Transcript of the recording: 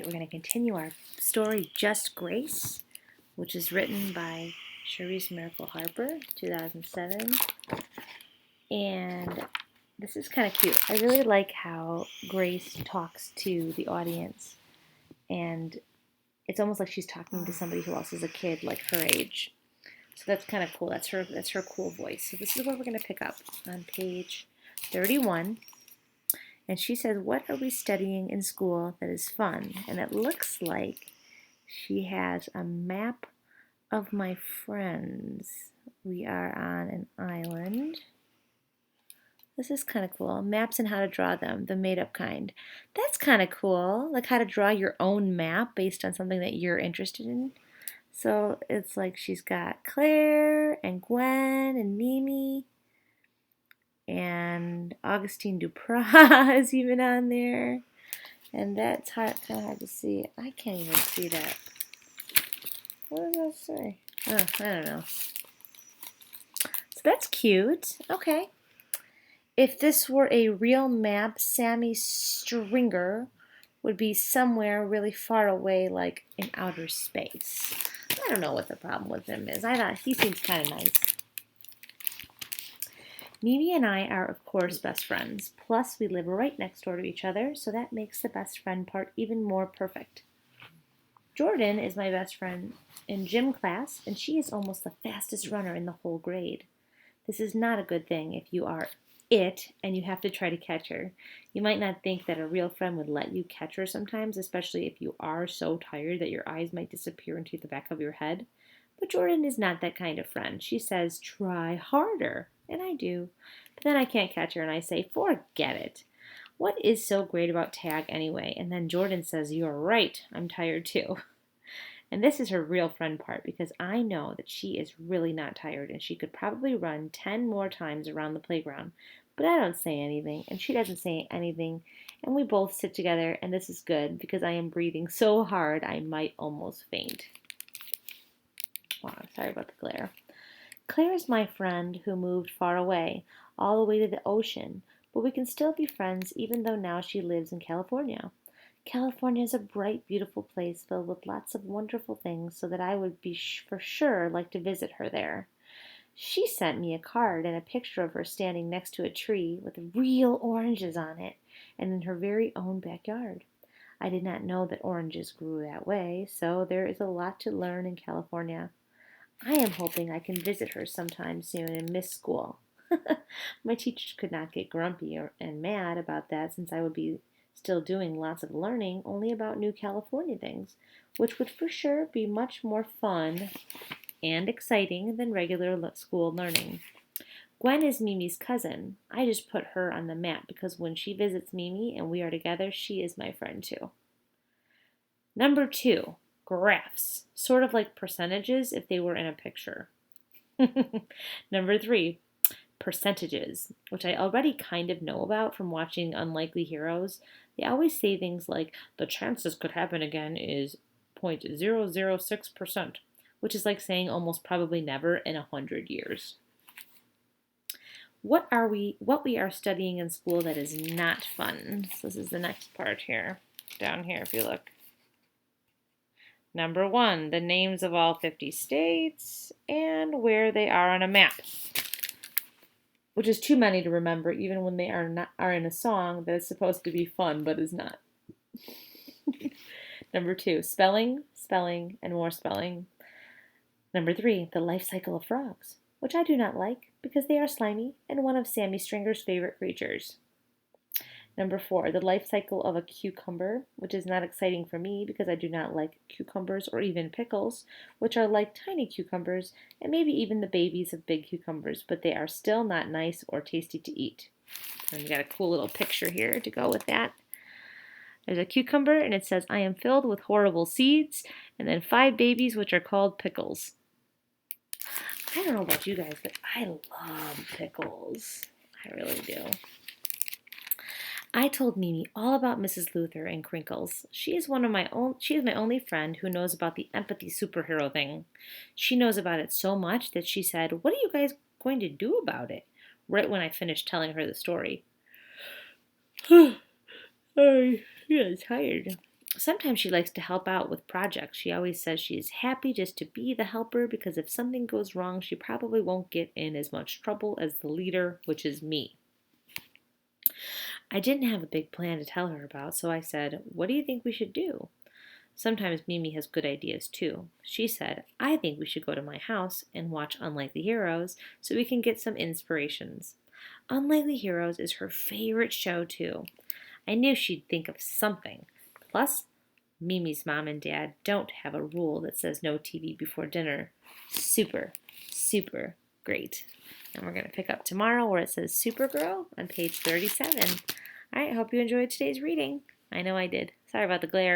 We're going to continue our story, Just Grace, which is written by Charise Mericle Harper, 2007. And this is kind of cute. I really like how Grace talks to the audience, and it's almost like she's talking to somebody who else is a kid like her age. So that's kind of cool. That's her cool voice. So this is what we're going to pick up on page 31. And she says, "What are we studying in school that is fun?" And it looks like she has a map of my friends. We are on an island. This is kind of cool. Maps and how to draw them, the made-up kind. That's kind of cool. Like how to draw your own map based on something that you're interested in. So it's like she's got Claire and Gwen and Mimi. And Augustine Duprat is even on there. And that's kind of hard to see. I can't even see that. What does that say? Oh, I don't know. So that's cute. Okay. If this were a real map, Sammy Stringer would be somewhere really far away, like in outer space. I don't know what the problem with him is. I thought he seems kind of nice. Mimi and I are, of course, best friends. Plus, we live right next door to each other, so that makes the best friend part even more perfect. Jordan is my best friend in gym class, and she is almost the fastest runner in the whole grade. This is not a good thing if you are it and you have to try to catch her. You might not think that a real friend would let you catch her sometimes, especially if you are so tired that your eyes might disappear into the back of your head. But Jordan is not that kind of friend. She says, "Try harder." And I do. But then I can't catch her and I say, "Forget it. What is so great about tag anyway?" And then Jordan says, "You're right. I'm tired too." And this is her real friend part because I know that she is really not tired and she could probably run 10 more times around the playground. But I don't say anything and she doesn't say anything. And we both sit together and this is good because I am breathing so hard I might almost faint. Wow, sorry about the glare. Claire is my friend who moved far away, all the way to the ocean, but we can still be friends even though now she lives in California. California is a bright, beautiful place filled with lots of wonderful things, so that I would be for sure like to visit her there. She sent me a card and a picture of her standing next to a tree with real oranges on it and in her very own backyard. I did not know that oranges grew that way, so there is a lot to learn in California. I am hoping I can visit her sometime soon and miss school. My teachers could not get grumpy and mad about that since I would be still doing lots of learning only about new California things, which would for sure be much more fun and exciting than regular school learning. Gwen is Mimi's cousin. I just put her on the map because when she visits Mimi and we are together, she is my friend too. Number 2. Graphs, sort of like percentages if they were in a picture. Number 3, percentages, which I already kind of know about from watching Unlikely Heroes. They always say things like, "the chance this could happen again is 0.006%, which is like saying almost probably never in 100 years. What we are studying in school that is not fun. So this is the next part here, down here if you look. Number 1, the names of all 50 states and where they are on a map, which is too many to remember even when they are in a song that is supposed to be fun but is not. Number 2, spelling, spelling, and more spelling. Number 3, the life cycle of frogs, which I do not like because they are slimy and one of Sammy Stringer's favorite creatures. Number 4, the life cycle of a cucumber, which is not exciting for me because I do not like cucumbers or even pickles, which are like tiny cucumbers and maybe even the babies of big cucumbers, but they are still not nice or tasty to eat. And we got a cool little picture here to go with that. There's a cucumber and it says, "I am filled with horrible seeds," and then 5 babies which are called pickles. I don't know about you guys, but I love pickles. I really do. I told Mimi all about Mrs. Luther and Crinkles. She is my only friend who knows about the empathy superhero thing. She knows about it so much that she said, "What are you guys going to do about it?" right when I finished telling her the story. I'm tired. Sometimes she likes to help out with projects. She always says she is happy just to be the helper because if something goes wrong, she probably won't get in as much trouble as the leader, which is me. I didn't have a big plan to tell her about, so I said, "What do you think we should do?" Sometimes Mimi has good ideas too. She said, "I think we should go to my house and watch Unlikely Heroes so we can get some inspirations." Unlikely Heroes is her favorite show too. I knew she'd think of something. Plus, Mimi's mom and dad don't have a rule that says no TV before dinner. Super, super great. And we're going to pick up tomorrow where it says Supergirl on page 37. All right, hope you enjoyed today's reading. I know I did. Sorry about the glare.